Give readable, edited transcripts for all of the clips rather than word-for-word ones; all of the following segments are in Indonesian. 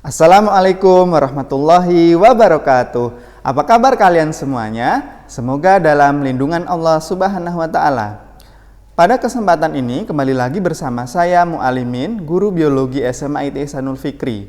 Assalamualaikum warahmatullahi wabarakatuh. Apa kabar kalian semuanya? Semoga dalam lindungan Allah Subhanahu wa Ta'ala. Pada kesempatan ini kembali lagi bersama saya Mu'alimin, guru biologi SMA ITI Ihsanul Fikri.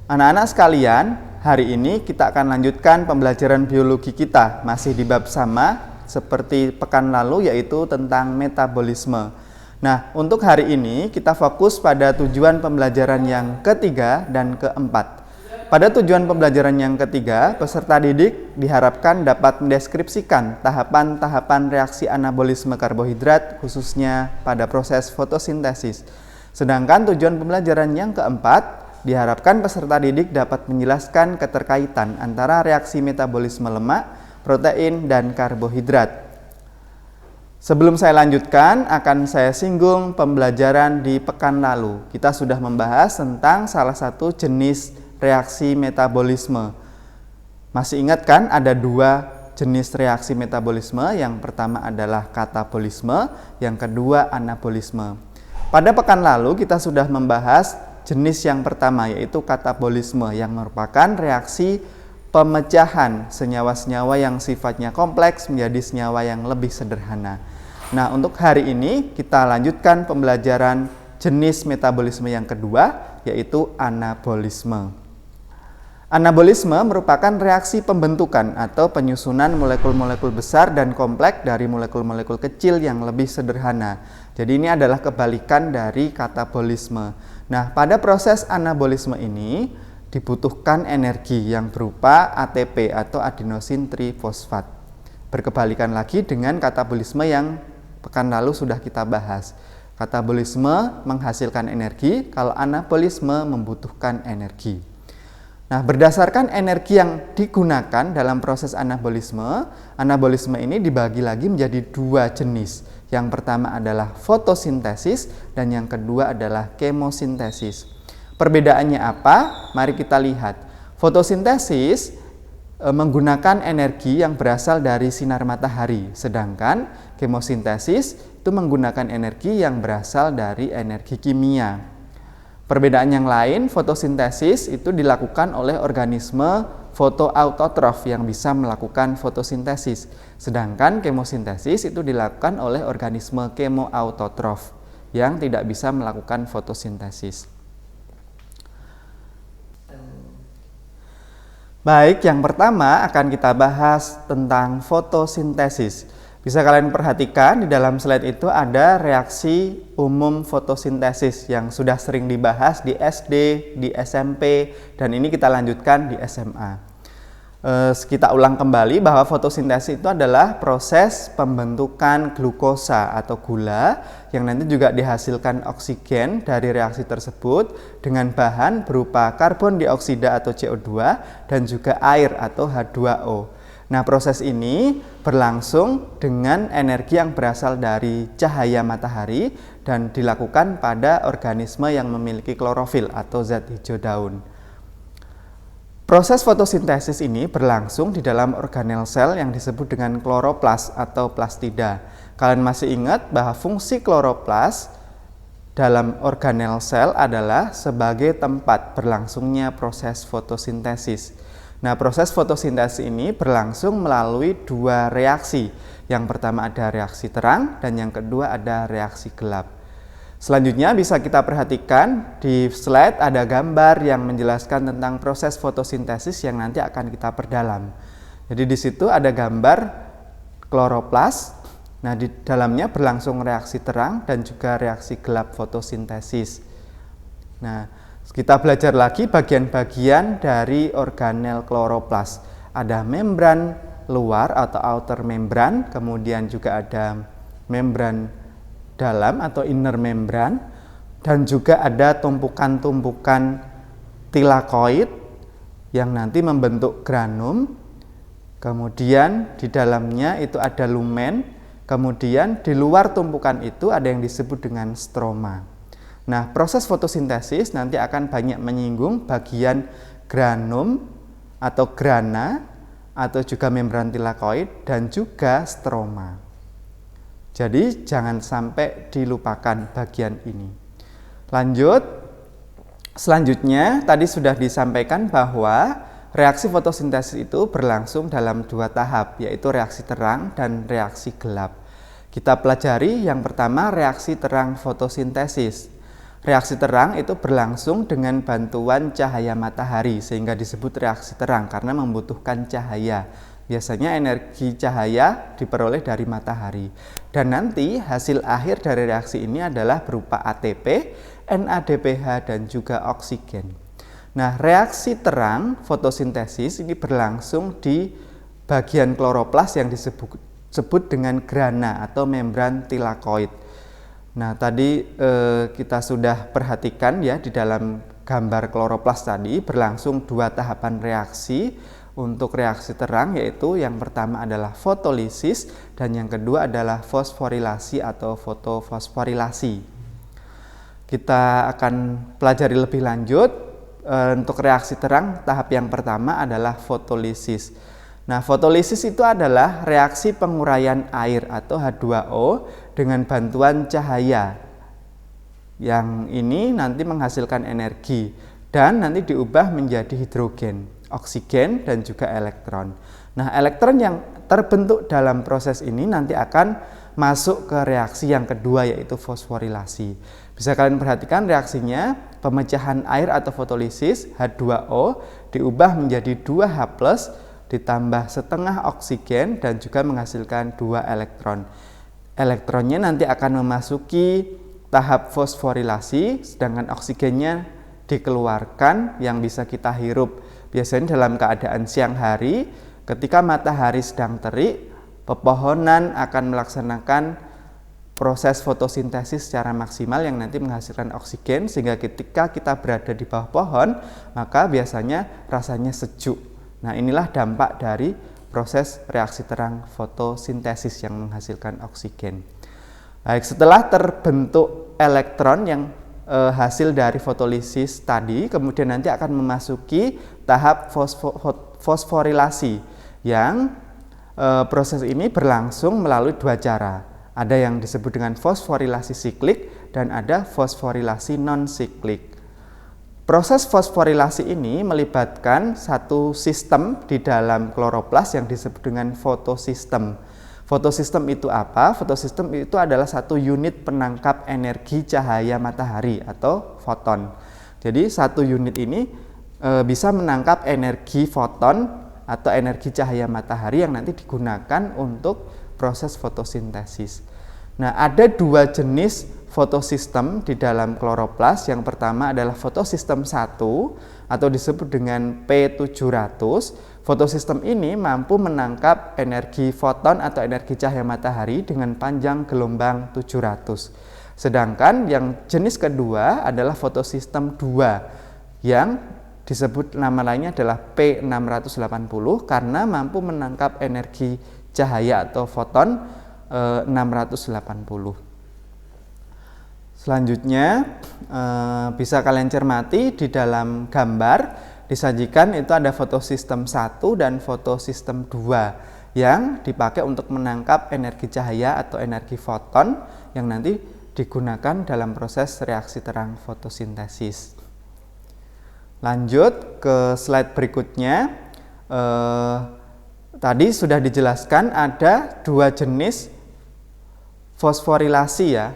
Anak-anak sekalian, hari ini kita akan lanjutkan pembelajaran biologi kita masih di bab sama seperti pekan lalu, yaitu tentang metabolisme. Nah, untuk hari ini kita fokus pada tujuan pembelajaran yang ketiga dan keempat. Pada tujuan pembelajaran yang ketiga, peserta didik diharapkan dapat mendeskripsikan tahapan-tahapan reaksi anabolisme karbohidrat khususnya pada proses fotosintesis. Sedangkan tujuan pembelajaran yang keempat, diharapkan peserta didik dapat menjelaskan keterkaitan antara reaksi metabolisme lemak, protein, dan karbohidrat. Sebelum saya lanjutkan, akan saya singgung pembelajaran di pekan lalu. Kita sudah membahas tentang salah satu jenis reaksi metabolisme. Masih ingat kan ada dua jenis reaksi metabolisme? Yang pertama adalah katabolisme, yang kedua anabolisme. Pada pekan lalu kita sudah membahas jenis yang pertama, yaitu katabolisme, yang merupakan reaksi pemecahan senyawa-senyawa yang sifatnya kompleks menjadi senyawa yang lebih sederhana. Nah, untuk hari ini kita lanjutkan pembelajaran jenis metabolisme yang kedua, yaitu anabolisme. Anabolisme merupakan reaksi pembentukan atau penyusunan molekul-molekul besar dan kompleks dari molekul-molekul kecil yang lebih sederhana. Jadi ini adalah kebalikan dari katabolisme. Nah, pada proses anabolisme ini dibutuhkan energi yang berupa ATP atau adenosin trifosfat. Berkebalikan lagi dengan katabolisme yang pekan lalu sudah kita bahas. Katabolisme menghasilkan energi, kalau anabolisme membutuhkan energi. Nah, berdasarkan energi yang digunakan dalam proses anabolisme, anabolisme ini dibagi lagi menjadi dua jenis. Yang pertama adalah fotosintesis dan yang kedua adalah kemosintesis. Perbedaannya apa? Mari kita lihat. Fotosintesis menggunakan energi yang berasal dari sinar matahari, sedangkan kemosintesis itu menggunakan energi yang berasal dari energi kimia. Perbedaan yang lain, fotosintesis itu dilakukan oleh organisme fotoautotrof yang bisa melakukan fotosintesis, sedangkan kemosintesis itu dilakukan oleh organisme kemoautotrof yang tidak bisa melakukan fotosintesis. Baik, yang pertama akan kita bahas tentang fotosintesis. Bisa kalian perhatikan di dalam slide itu ada reaksi umum fotosintesis yang sudah sering dibahas di SD, di SMP, dan ini kita lanjutkan di SMA. Kita ulang kembali bahwa fotosintesis itu adalah proses pembentukan glukosa atau gula yang nanti juga dihasilkan oksigen dari reaksi tersebut dengan bahan berupa karbon dioksida atau CO2 dan juga air atau H2O. Nah, proses ini berlangsung dengan energi yang berasal dari cahaya matahari dan dilakukan pada organisme yang memiliki klorofil atau zat hijau daun. Proses fotosintesis ini berlangsung di dalam organel sel yang disebut dengan kloroplas atau plastida. Kalian masih ingat bahwa fungsi kloroplas dalam organel sel adalah sebagai tempat berlangsungnya proses fotosintesis. Nah, proses fotosintesis ini berlangsung melalui dua reaksi. Yang pertama ada reaksi terang dan yang kedua ada reaksi gelap. Selanjutnya bisa kita perhatikan di slide ada gambar yang menjelaskan tentang proses fotosintesis yang nanti akan kita perdalam. Jadi di situ ada gambar kloroplas. Nah, di dalamnya berlangsung reaksi terang dan juga reaksi gelap fotosintesis. Nah, kita belajar lagi bagian-bagian dari organel kloroplas. Ada membran luar atau outer membran, kemudian juga ada membran dalam atau inner membran, dan juga ada tumpukan-tumpukan tilakoid yang nanti membentuk granum. Kemudian di dalamnya itu ada lumen, kemudian di luar tumpukan itu ada yang disebut dengan stroma. Nah, proses fotosintesis nanti akan banyak menyinggung bagian granum atau grana atau juga membran tilakoid dan juga stroma. Jadi jangan sampai dilupakan bagian ini. Lanjut, Selanjutnya, tadi sudah disampaikan bahwa reaksi fotosintesis itu berlangsung dalam dua tahap, yaitu reaksi terang dan reaksi gelap. Kita pelajari yang pertama reaksi terang fotosintesis. Reaksi terang itu berlangsung dengan bantuan cahaya matahari, sehingga disebut reaksi terang karena membutuhkan cahaya. Biasanya energi cahaya diperoleh dari matahari. Dan nanti hasil akhir dari reaksi ini adalah berupa ATP, NADPH, dan juga oksigen. Nah, reaksi terang fotosintesis ini berlangsung di bagian kloroplas yang disebut dengan grana atau membran tilakoid. Nah, tadi kita sudah perhatikan ya di dalam gambar kloroplas tadi berlangsung dua tahapan reaksi untuk reaksi terang, yaitu yang pertama adalah fotolisis dan yang kedua adalah fosforilasi atau fotofosforilasi. Kita akan pelajari lebih lanjut. Untuk reaksi terang tahap yang pertama adalah fotolisis. Nah, fotolisis itu adalah reaksi penguraian air atau H2O dengan bantuan cahaya. Yang ini nanti menghasilkan energi dan nanti diubah menjadi hidrogen, oksigen, dan juga elektron. Nah, elektron yang terbentuk dalam proses ini nanti akan masuk ke reaksi yang kedua, yaitu fosforilasi. Bisa kalian perhatikan reaksinya, pemecahan air atau fotolisis, H2O diubah menjadi 2H+, ditambah setengah oksigen dan juga menghasilkan 2 elektron. Elektronnya nanti akan memasuki tahap fosforilasi, sedangkan oksigennya dikeluarkan yang bisa kita hirup. Biasanya dalam keadaan siang hari, ketika matahari sedang terik, pepohonan akan melaksanakan proses fotosintesis secara maksimal yang nanti menghasilkan oksigen, sehingga ketika kita berada di bawah pohon maka biasanya rasanya sejuk. Nah, inilah dampak dari proses reaksi terang fotosintesis yang menghasilkan oksigen. Baik, setelah terbentuk elektron yang hasil dari fotolisis tadi, kemudian nanti akan memasuki tahap fosforilasi yang proses ini berlangsung melalui dua cara. Ada yang disebut dengan fosforilasi siklik dan ada fosforilasi non-siklik. Proses fosforilasi ini melibatkan satu sistem di dalam kloroplas yang disebut dengan fotosistem. Fotosistem itu apa? Fotosistem itu adalah satu unit penangkap energi cahaya matahari atau foton. Jadi satu unit ini bisa menangkap energi foton atau energi cahaya matahari yang nanti digunakan untuk proses fotosintesis. Nah, ada dua jenis fotosistem di dalam kloroplas. Yang pertama adalah fotosistem 1 atau disebut dengan P700. Fotosistem ini mampu menangkap energi foton atau energi cahaya matahari dengan panjang gelombang 700. Sedangkan yang jenis kedua adalah fotosistem 2 yang disebut nama lainnya adalah P680 karena mampu menangkap energi cahaya atau foton 680. Selanjutnya bisa kalian cermati di dalam gambar disajikan itu ada fotosistem 1 dan fotosistem 2 yang dipakai untuk menangkap energi cahaya atau energi foton yang nanti digunakan dalam proses reaksi terang fotosintesis. Lanjut ke slide berikutnya. Tadi sudah dijelaskan ada dua jenis fosforilasi ya.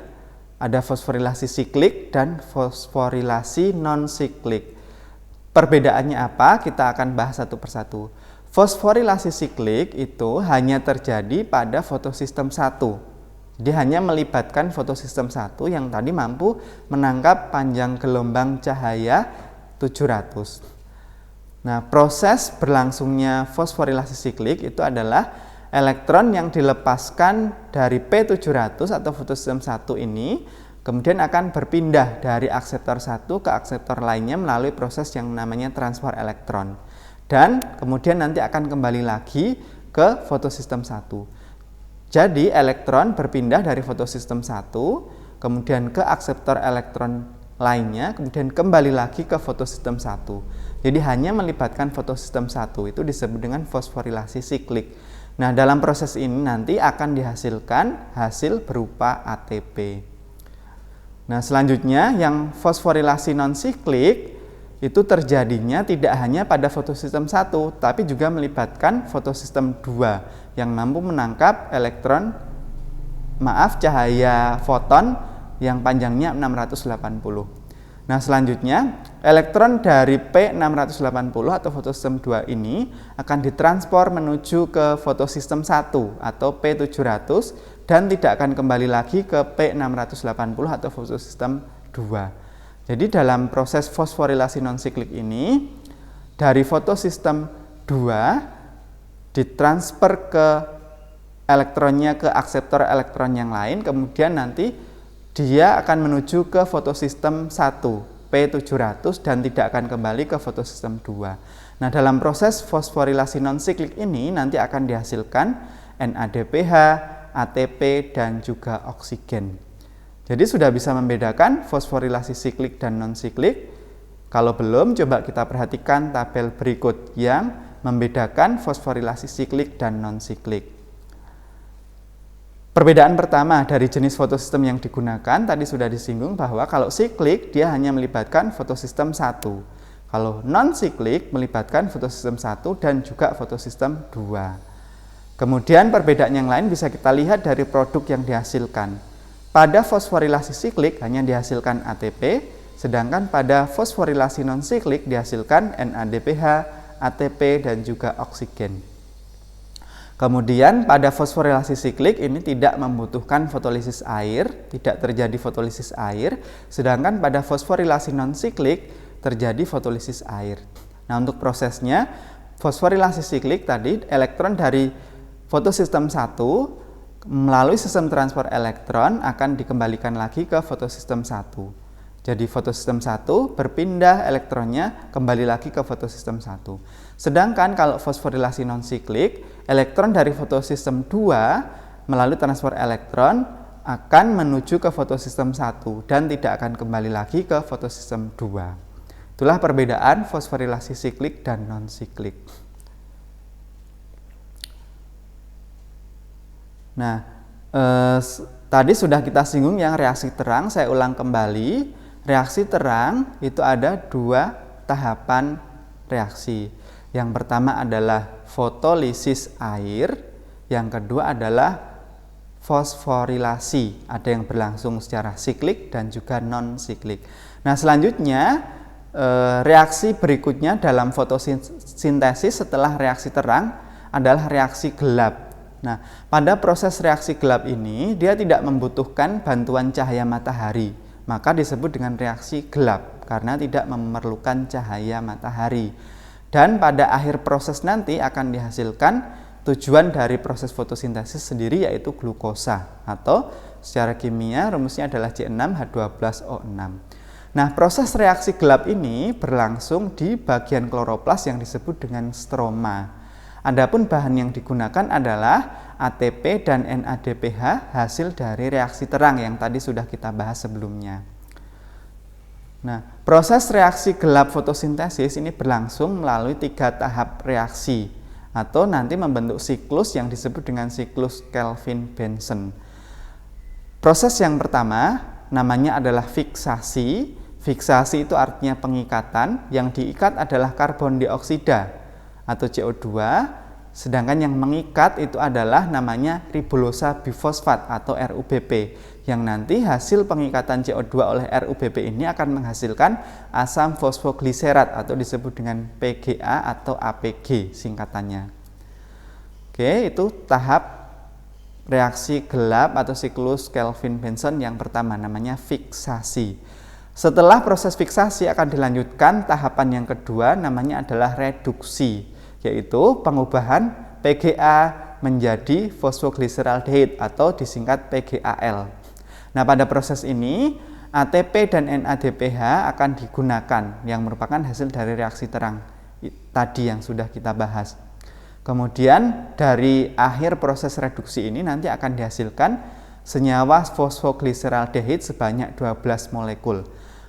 Ada fosforilasi siklik dan fosforilasi non-siklik. Perbedaannya apa? Kita akan bahas satu persatu. Fosforilasi siklik itu hanya terjadi pada fotosistem 1. Dia hanya melibatkan fotosistem 1 yang tadi mampu menangkap panjang gelombang cahaya 700. Nah, proses berlangsungnya fosforilasi siklik itu adalah elektron yang dilepaskan dari P700 atau fotosistem 1 ini kemudian akan berpindah dari akseptor 1 ke akseptor lainnya melalui proses yang namanya transfer elektron. Dan kemudian nanti akan kembali lagi ke fotosistem 1. Jadi elektron berpindah dari fotosistem 1 kemudian ke akseptor elektron lainnya, kemudian kembali lagi ke fotosistem 1. Jadi hanya melibatkan fotosistem 1 itu disebut dengan fosforilasi siklik. Nah, dalam proses ini nanti akan dihasilkan hasil berupa ATP. Nah, selanjutnya yang fosforilasi non-siklik itu terjadinya tidak hanya pada fotosistem 1, tapi juga melibatkan fotosistem 2 yang mampu menangkap cahaya foton yang panjangnya 680. Nah, selanjutnya elektron dari P680 atau fotosistem 2 ini akan ditransport menuju ke fotosistem 1 atau P700 dan tidak akan kembali lagi ke P680 atau fotosistem 2. Jadi dalam proses fosforilasi non-siklik ini, dari fotosistem 2 ditransfer ke elektronnya ke akseptor elektron yang lain, kemudian nanti dia akan menuju ke fotosistem 1, P700 dan tidak akan kembali ke fotosistem 2. Nah, dalam proses fosforilasi non-siklik ini nanti akan dihasilkan NADPH, ATP, dan juga oksigen. Jadi sudah bisa membedakan fosforilasi siklik dan non-siklik. Kalau belum, coba kita perhatikan tabel berikut yang membedakan fosforilasi siklik dan non-siklik. Perbedaan pertama dari jenis fotosistem yang digunakan, tadi sudah disinggung bahwa kalau siklik dia hanya melibatkan fotosistem 1. Kalau non-siklik melibatkan fotosistem 1 dan juga fotosistem 2. Kemudian perbedaan yang lain bisa kita lihat dari produk yang dihasilkan. Pada fosforilasi siklik hanya dihasilkan ATP, sedangkan pada fosforilasi non-siklik dihasilkan NADPH, ATP, dan juga oksigen. Kemudian pada fosforilasi siklik ini tidak membutuhkan fotolisis air, tidak terjadi fotolisis air, sedangkan pada fosforilasi non-siklik terjadi fotolisis air. Nah, untuk prosesnya fosforilasi siklik tadi elektron dari fotosistem 1 melalui sistem transfer elektron akan dikembalikan lagi ke fotosistem 1. Jadi fotosistem 1 berpindah elektronnya kembali lagi ke fotosistem 1. Sedangkan kalau fosforilasi non-siklik, elektron dari fotosistem 2 melalui transfer elektron akan menuju ke fotosistem 1 dan tidak akan kembali lagi ke fotosistem 2. Itulah perbedaan fosforilasi siklik dan non-siklik. Nah, tadi sudah kita singgung yang reaksi terang, saya ulang kembali. Reaksi terang itu ada 2 tahapan reaksi. Yang pertama adalah fotolisis air, yang kedua adalah fosforilasi. Ada yang berlangsung secara siklik dan juga non-siklik. Nah, selanjutnya reaksi berikutnya dalam fotosintesis setelah reaksi terang adalah reaksi gelap. Nah, pada proses reaksi gelap ini dia tidak membutuhkan bantuan cahaya matahari, maka disebut dengan reaksi gelap karena tidak memerlukan cahaya matahari. Dan pada akhir proses nanti akan dihasilkan tujuan dari proses fotosintesis sendiri, yaitu glukosa atau secara kimia rumusnya adalah C6H12O6. Nah, proses reaksi gelap ini berlangsung di bagian kloroplas yang disebut dengan stroma. Adapun bahan yang digunakan adalah ATP dan NADPH hasil dari reaksi terang yang tadi sudah kita bahas sebelumnya. Nah, proses reaksi gelap fotosintesis ini berlangsung melalui 3 tahap reaksi atau nanti membentuk siklus yang disebut dengan siklus Kelvin-Benson. Proses yang pertama namanya adalah fiksasi. Fiksasi itu artinya pengikatan, yang diikat adalah karbon dioksida atau CO2, sedangkan yang mengikat itu adalah namanya ribulosa bifosfat atau RUBP, yang nanti hasil pengikatan CO2 oleh RUBP ini akan menghasilkan asam fosfogliserat atau disebut dengan PGA atau APG singkatannya. Oke, itu tahap reaksi gelap atau siklus Kelvin-Benson yang pertama, namanya fiksasi. Setelah proses fiksasi akan dilanjutkan tahapan yang kedua, namanya adalah reduksi, yaitu pengubahan PGA menjadi fosfogliseraldehyde atau disingkat PGAL. Nah, pada proses ini ATP dan NADPH akan digunakan yang merupakan hasil dari reaksi terang tadi yang sudah kita bahas. Kemudian dari akhir proses reduksi ini nanti akan dihasilkan senyawa fosfogliseraldehyde sebanyak 12 molekul.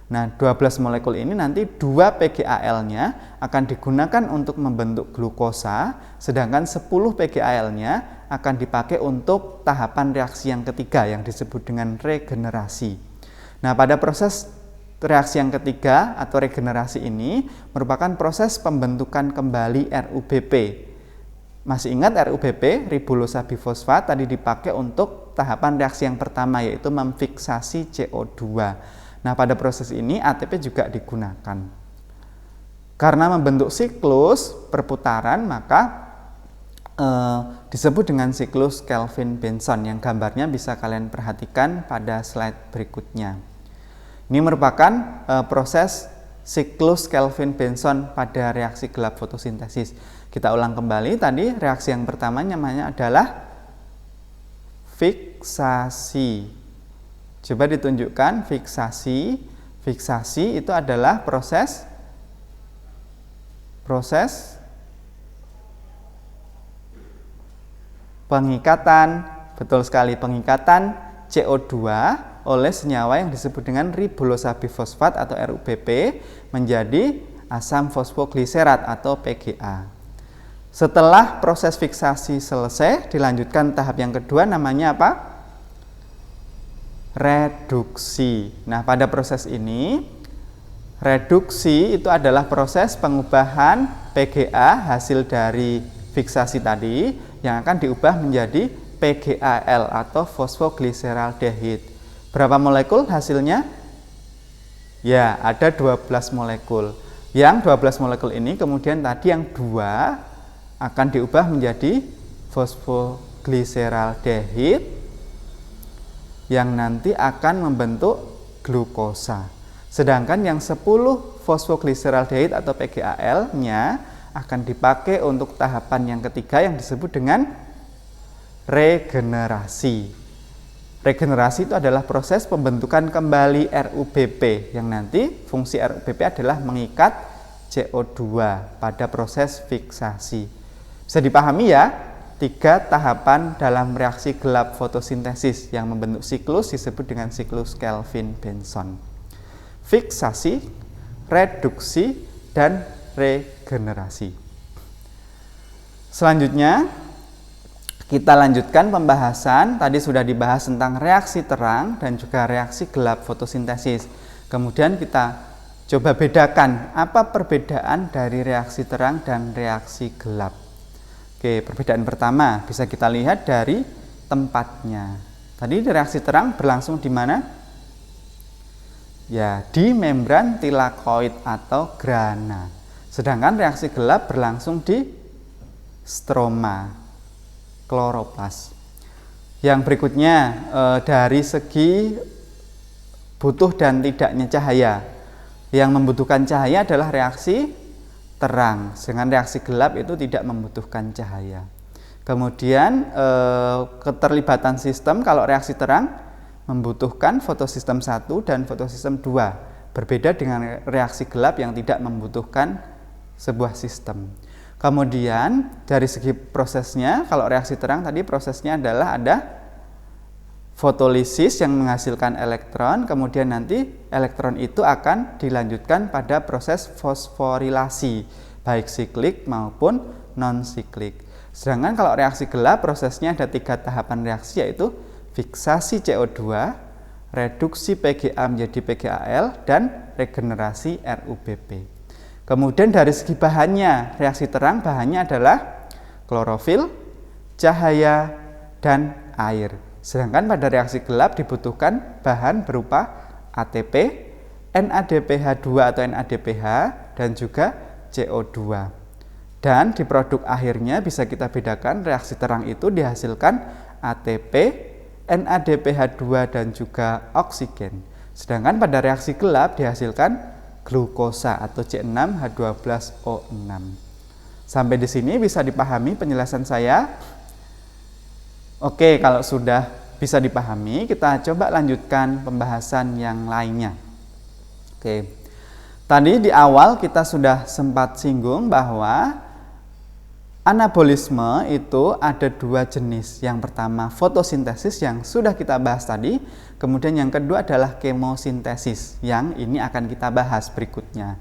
Nah, 12 molekul ini nanti 2 PGAL-nya akan digunakan untuk membentuk glukosa, sedangkan 10 PGAL-nya akan dipakai untuk tahapan reaksi yang ketiga yang disebut dengan regenerasi. Nah, pada proses reaksi yang ketiga atau regenerasi ini merupakan proses pembentukan kembali RUBP. Masih ingat RUBP, ribulosa bifosfat, tadi dipakai untuk tahapan reaksi yang pertama, yaitu memfiksasi CO2. Nah, pada proses ini ATP juga digunakan. Karena membentuk siklus perputaran, maka disebut dengan siklus Kelvin-Benson yang gambarnya bisa kalian perhatikan pada slide berikutnya. Ini merupakan proses siklus Kelvin-Benson pada reaksi gelap fotosintesis. Kita ulang kembali, tadi reaksi yang pertama namanya adalah fiksasi. Coba ditunjukkan fiksasi. Fiksasi itu adalah proses pengikatan, betul sekali, pengikatan CO2 oleh senyawa yang disebut dengan ribulosa bifosfat atau RUBP menjadi asam fosfogliserat atau PGA. Setelah proses fiksasi selesai, dilanjutkan tahap yang kedua, namanya apa? Reduksi. Nah, pada proses ini, reduksi itu adalah proses pengubahan PGA hasil dari fiksasi tadi yang akan diubah menjadi PGAL atau fosfogliseraldehid. Berapa molekul hasilnya? Ya, ada 12 molekul. Yang 12 molekul ini kemudian tadi yang 2 akan diubah menjadi fosfogliseraldehid yang nanti akan membentuk glukosa. Sedangkan yang 10 fosfogliseraldehid atau PGAL-nya akan dipakai untuk tahapan yang ketiga yang disebut dengan regenerasi. Regenerasi itu adalah proses pembentukan kembali RUBP yang nanti fungsi RUBP adalah mengikat CO2 pada proses fiksasi. Bisa dipahami ya, 3 tahapan dalam reaksi gelap fotosintesis yang membentuk siklus disebut dengan siklus Kelvin-Benson. Fiksasi, reduksi, dan regenerasi. Selanjutnya kita lanjutkan pembahasan. Tadi sudah dibahas tentang reaksi terang dan juga reaksi gelap fotosintesis. Kemudian kita coba bedakan apa perbedaan dari reaksi terang dan reaksi gelap. Oke, perbedaan pertama bisa kita lihat dari tempatnya. Tadi reaksi terang berlangsung di mana? Ya, di membran tilakoid atau grana. Sedangkan reaksi gelap berlangsung di stroma, kloroplas. Yang berikutnya dari segi butuh dan tidaknya cahaya. Yang membutuhkan cahaya adalah reaksi terang, sedangkan reaksi gelap itu tidak membutuhkan cahaya. Kemudian keterlibatan sistem, kalau reaksi terang membutuhkan fotosistem 1 dan fotosistem 2. Berbeda dengan reaksi gelap yang tidak membutuhkan sebuah sistem. Kemudian dari segi prosesnya, kalau reaksi terang tadi prosesnya adalah ada fotolisis yang menghasilkan elektron, kemudian nanti elektron itu akan dilanjutkan pada proses fosforilasi, baik siklik maupun non-siklik. Sedangkan kalau reaksi gelap prosesnya ada 3 tahapan reaksi, yaitu fiksasi CO2, reduksi PGA menjadi PGAL, dan regenerasi RUBP. Kemudian dari segi bahannya, reaksi terang bahannya adalah klorofil, cahaya, dan air. Sedangkan pada reaksi gelap dibutuhkan bahan berupa ATP, NADPH2 atau NADPH, dan juga CO2. Dan di produk akhirnya bisa kita bedakan, reaksi terang itu dihasilkan ATP, NADPH2, dan juga oksigen. Sedangkan pada reaksi gelap dihasilkan glukosa atau C6H12O6. Sampai di sini bisa dipahami penjelasan saya? Oke, kalau sudah bisa dipahami, kita coba lanjutkan pembahasan yang lainnya. Oke. Tadi di awal kita sudah sempat singgung bahwa anabolisme itu ada 2 jenis. Yang pertama fotosintesis yang sudah kita bahas tadi. Kemudian yang kedua adalah kemosintesis yang ini akan kita bahas berikutnya.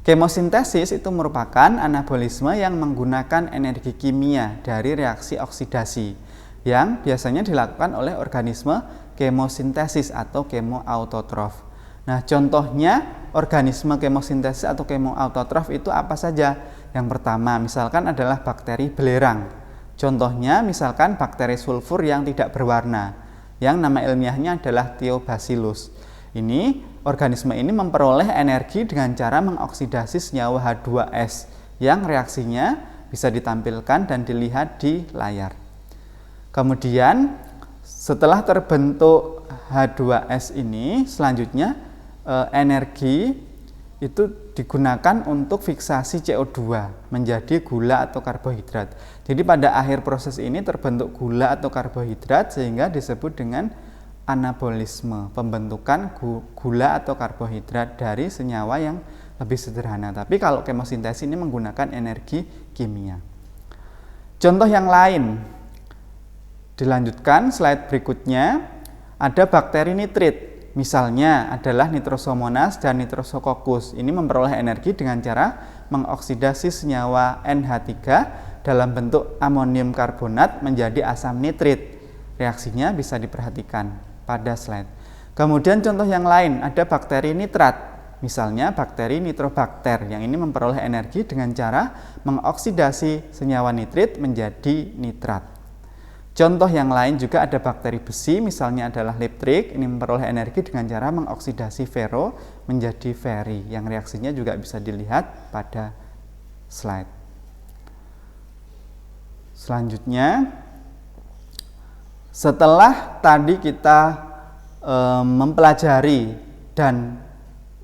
Kemosintesis itu merupakan anabolisme yang menggunakan energi kimia dari reaksi oksidasi yang biasanya dilakukan oleh organisme kemosintesis atau kemoautotrof. Nah, contohnya organisme kemosintesis atau kemoautotrof itu apa saja? Yang pertama, misalkan adalah bakteri belerang. Contohnya misalkan bakteri sulfur yang tidak berwarna, yang nama ilmiahnya adalah Thiobacillus. Ini organisme ini memperoleh energi dengan cara mengoksidasi senyawa H2S yang reaksinya bisa ditampilkan dan dilihat di layar. Kemudian setelah terbentuk H2S ini, selanjutnya energi itu digunakan untuk fiksasi CO2 menjadi gula atau karbohidrat. Jadi pada akhir proses ini terbentuk gula atau karbohidrat sehingga disebut dengan anabolisme, pembentukan gula atau karbohidrat dari senyawa yang lebih sederhana. Tapi kalau kemosintesis ini menggunakan energi kimia. Contoh yang lain, dilanjutkan slide berikutnya, ada bakteri nitrit. Misalnya adalah Nitrosomonas dan Nitrosococcus. Ini memperoleh energi dengan cara mengoksidasi senyawa NH3 dalam bentuk amonium karbonat menjadi asam nitrit. Reaksinya bisa diperhatikan pada slide. Kemudian contoh yang lain, ada bakteri nitrat. Misalnya bakteri Nitrobacter, yang ini memperoleh energi dengan cara mengoksidasi senyawa nitrit menjadi nitrat. Contoh yang lain juga ada bakteri besi, misalnya adalah Leptrik. Ini memperoleh energi dengan cara mengoksidasi fero menjadi feri, yang reaksinya juga bisa dilihat pada slide. Selanjutnya, setelah tadi kita mempelajari dan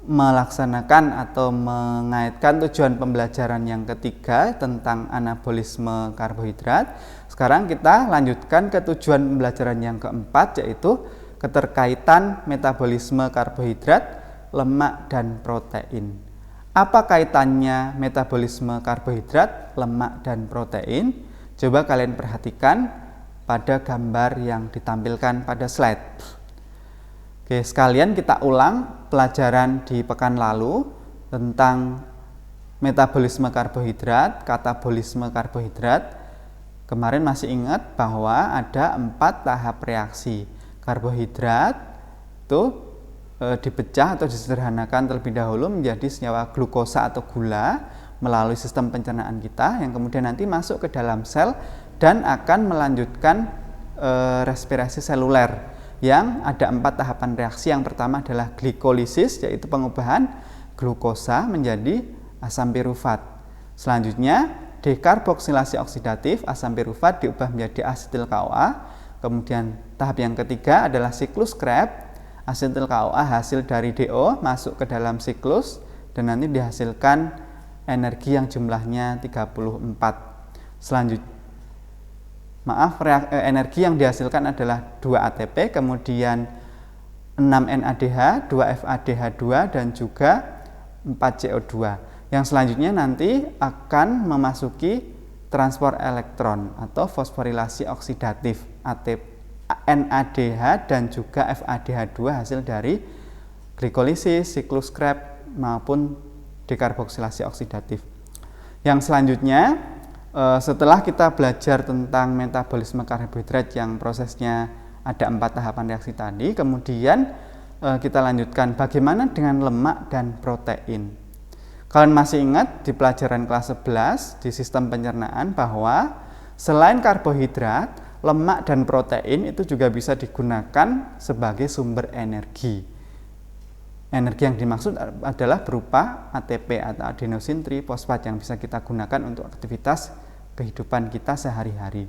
melaksanakan atau mengaitkan tujuan pembelajaran yang ketiga tentang anabolisme karbohidrat, sekarang kita lanjutkan ke tujuan pembelajaran yang keempat, yaitu keterkaitan metabolisme karbohidrat, lemak, dan protein. Apa kaitannya metabolisme karbohidrat, lemak, dan protein? Coba kalian perhatikan pada gambar yang ditampilkan pada slide. Oke, sekalian kita ulang pelajaran di pekan lalu tentang metabolisme karbohidrat, katabolisme karbohidrat. Kemarin masih ingat bahwa ada 4 tahap reaksi. Karbohidrat itu dipecah atau disederhanakan terlebih dahulu menjadi senyawa glukosa atau gula melalui sistem pencernaan kita, yang kemudian nanti masuk ke dalam sel dan akan melanjutkan respirasi seluler, yang ada 4 tahapan reaksi. Yang pertama adalah glikolisis, yaitu pengubahan glukosa menjadi asam pirufat. Selanjutnya dekarboksilasi oksidatif, asam pirufat diubah menjadi asetil CoA. Kemudian tahap yang ketiga adalah siklus Krebs, asetil CoA hasil dari DO masuk ke dalam siklus dan nanti dihasilkan energi yang jumlahnya 34. Selanjutnya energi yang dihasilkan adalah 2 ATP, kemudian 6 NADH, 2 FADH2, dan juga 4 CO2. Yang selanjutnya nanti akan memasuki transport elektron atau fosforilasi oksidatif, NADH dan juga FADH2 hasil dari glikolisis, siklus Krebs maupun dekarboksilasi oksidatif. Yang selanjutnya, setelah kita belajar tentang metabolisme karbohidrat yang prosesnya ada 4 tahapan reaksi tadi, kemudian kita lanjutkan bagaimana dengan lemak dan protein. Kalian masih ingat di pelajaran kelas 11 di sistem pencernaan bahwa selain karbohidrat, lemak dan protein itu juga bisa digunakan sebagai sumber energi. Energi yang dimaksud adalah berupa ATP atau adenosin trifosfat yang bisa kita gunakan untuk aktivitas kehidupan kita sehari-hari.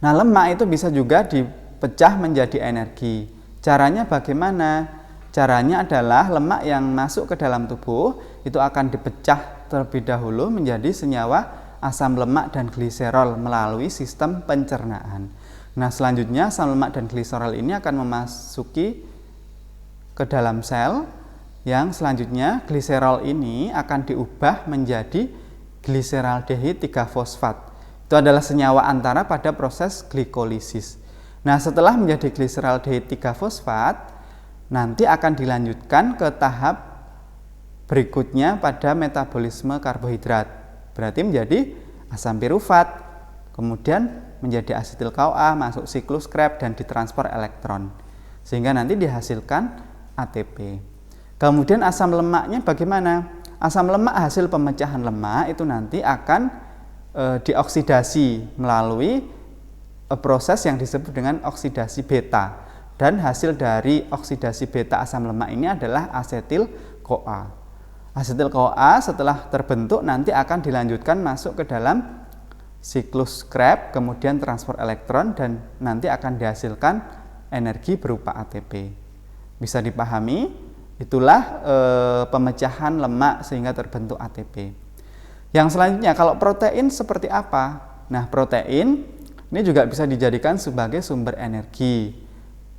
Nah, lemak itu bisa juga dipecah menjadi energi. Caranya bagaimana? Caranya adalah lemak yang masuk ke dalam tubuh itu akan dipecah terlebih dahulu menjadi senyawa asam lemak dan gliserol melalui sistem pencernaan. Nah, selanjutnya asam lemak dan gliserol ini akan memasuki ke dalam sel, yang selanjutnya gliserol ini akan diubah menjadi gliseraldehid 3-fosfat. Itu adalah senyawa antara pada proses glikolisis. Nah, setelah menjadi gliseraldehid 3-fosfat, nanti akan dilanjutkan ke tahap berikutnya pada metabolisme karbohidrat. Berarti menjadi asam pirufat, kemudian menjadi asetil CoA, masuk siklus Krebs dan ditransfer elektron, sehingga nanti dihasilkan ATP. Kemudian asam lemaknya bagaimana? Asam lemak hasil pemecahan lemak itu nanti akan dioksidasi melalui proses yang disebut dengan oksidasi beta, dan hasil dari oksidasi beta asam lemak ini adalah asetil CoA. Asetil CoA setelah terbentuk nanti akan dilanjutkan masuk ke dalam siklus Krebs, kemudian transfer elektron, dan nanti akan dihasilkan energi berupa ATP. Bisa dipahami? Itulah pemecahan lemak sehingga terbentuk ATP. Yang selanjutnya, kalau protein seperti apa? Nah, protein ini juga bisa dijadikan sebagai sumber energi.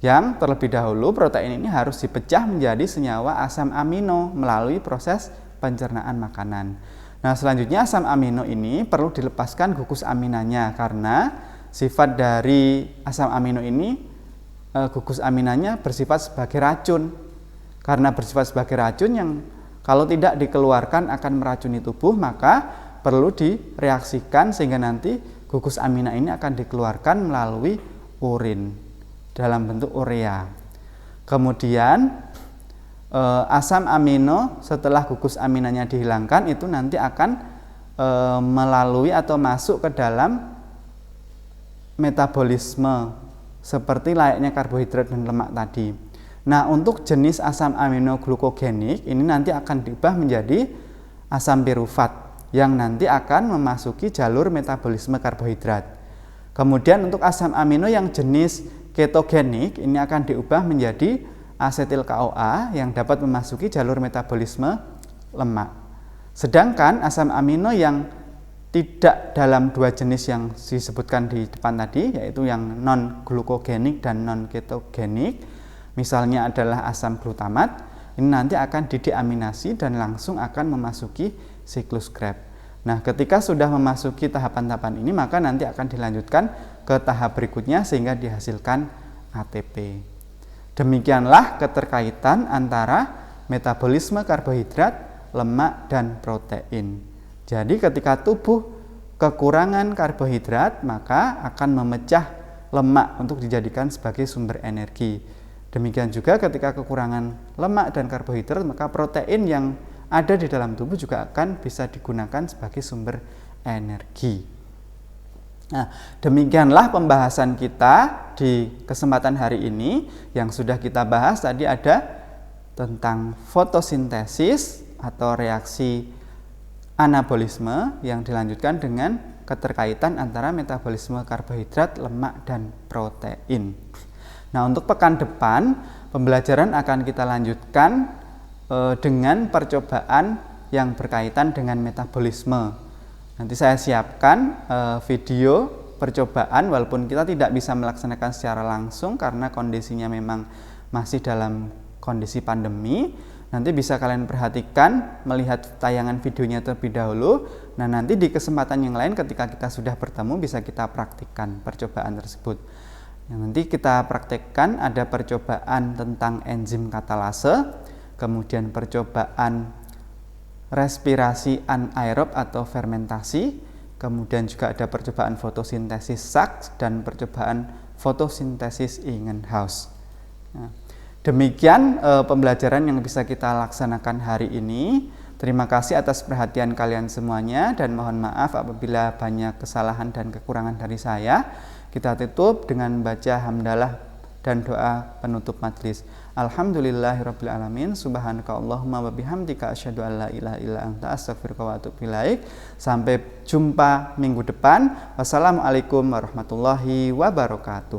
Yang terlebih dahulu protein ini harus dipecah menjadi senyawa asam amino melalui proses pencernaan makanan. Nah, selanjutnya asam amino ini perlu dilepaskan gugus aminanya, karena sifat dari asam amino ini gugus aminanya bersifat sebagai racun. Karena bersifat sebagai racun yang kalau tidak dikeluarkan akan meracuni tubuh, maka perlu direaksikan sehingga nanti gugus amina ini akan dikeluarkan melalui urin dalam bentuk urea. Kemudian asam amino setelah gugus aminanya dihilangkan itu nanti akan melalui atau masuk ke dalam metabolisme seperti layaknya karbohidrat dan lemak tadi. Nah, untuk jenis asam amino glukogenik ini nanti akan diubah menjadi asam pirufat yang nanti akan memasuki jalur metabolisme karbohidrat. Kemudian untuk asam amino yang jenis ketogenik ini akan diubah menjadi asetil CoA yang dapat memasuki jalur metabolisme lemak. Sedangkan asam amino yang tidak dalam dua jenis yang disebutkan di depan tadi, yaitu yang non glukogenik dan non ketogenik, misalnya adalah asam glutamat, ini nanti akan dideaminasi dan langsung akan memasuki siklus Krebs. Nah, ketika sudah memasuki tahapan-tahapan ini, maka nanti akan dilanjutkan ke tahap berikutnya sehingga dihasilkan ATP. Demikianlah keterkaitan antara metabolisme karbohidrat, lemak, dan protein. Jadi ketika tubuh kekurangan karbohidrat, maka akan memecah lemak untuk dijadikan sebagai sumber energi. Demikian juga ketika kekurangan lemak dan karbohidrat, maka protein yang ada di dalam tubuh juga akan bisa digunakan sebagai sumber energi. Nah, demikianlah pembahasan kita di kesempatan hari ini. Yang sudah kita bahas tadi ada tentang fotosintesis atau reaksi anabolisme yang dilanjutkan dengan keterkaitan antara metabolisme karbohidrat, lemak, dan protein. Nah, untuk pekan depan pembelajaran akan kita lanjutkan dengan percobaan yang berkaitan dengan metabolisme. Nanti saya siapkan video percobaan walaupun kita tidak bisa melaksanakan secara langsung karena kondisinya memang masih dalam kondisi pandemi. Nanti bisa kalian perhatikan melihat tayangan videonya terlebih dahulu. Nah, nanti di kesempatan yang lain ketika kita sudah bertemu bisa kita praktikkan percobaan tersebut. Yang nanti kita praktekkan ada percobaan tentang enzim katalase, kemudian percobaan respirasi anaerob atau fermentasi, kemudian juga ada percobaan fotosintesis Sachs dan percobaan fotosintesis Ingenhousz. Nah, demikian pembelajaran yang bisa kita laksanakan hari ini. Terima kasih atas perhatian kalian semuanya dan mohon maaf apabila banyak kesalahan dan kekurangan dari saya. Kita tutup dengan baca hamdalah dan doa penutup majelis. Alhamdulillahirabbil alamin. Subhanaka Allahumma wa bihamdika asyhadu an la ilaha illa anta astaghfiruka wa atubu ilaik. Sampai jumpa minggu depan. Wassalamualaikum warahmatullahi wabarakatuh.